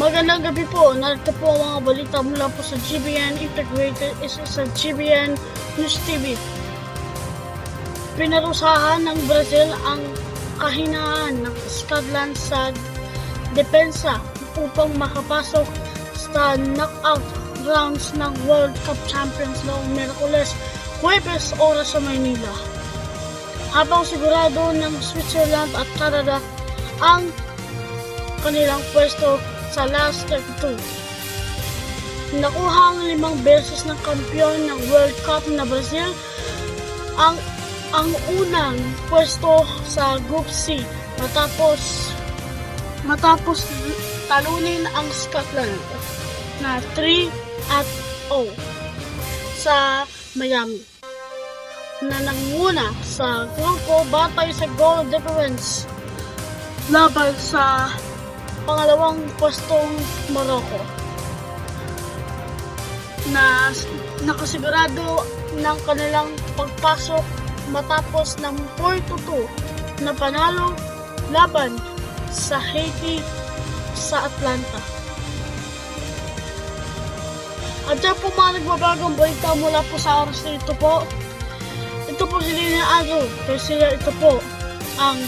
Magandang gabi po. Narito po ang mga balita mula po sa GBN Integrated sa GBN News TV. Pinarusahan ng Brazil ang kahinaan ng Scotland sa depensa upang makapasok sa knockout rounds ng World Cup Champions noong Miyerkules, Huwebes oras sa Maynila. Habang sigurado ng Switzerland at Canada ang kanilang pwesto sa last 32. Nakuha ang 5 beses ng kampiyon ng World Cup na Brazil ang unang pwesto sa Group C matapos talunin ang Scotland na 3-0 sa Miami na nanguna sa grupo batay sa goal difference laban sa pangalawang pwestong Morocco na nakasigurado ng kanilang pagpasok matapos ng 4-2 na panalo laban sa Haiti sa Atlanta. At dyan po mga nagbabagong balita mula po sa oras na ito po. Ito po si Lina Ago kasi ito po ang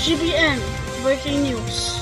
GBN Breaking News.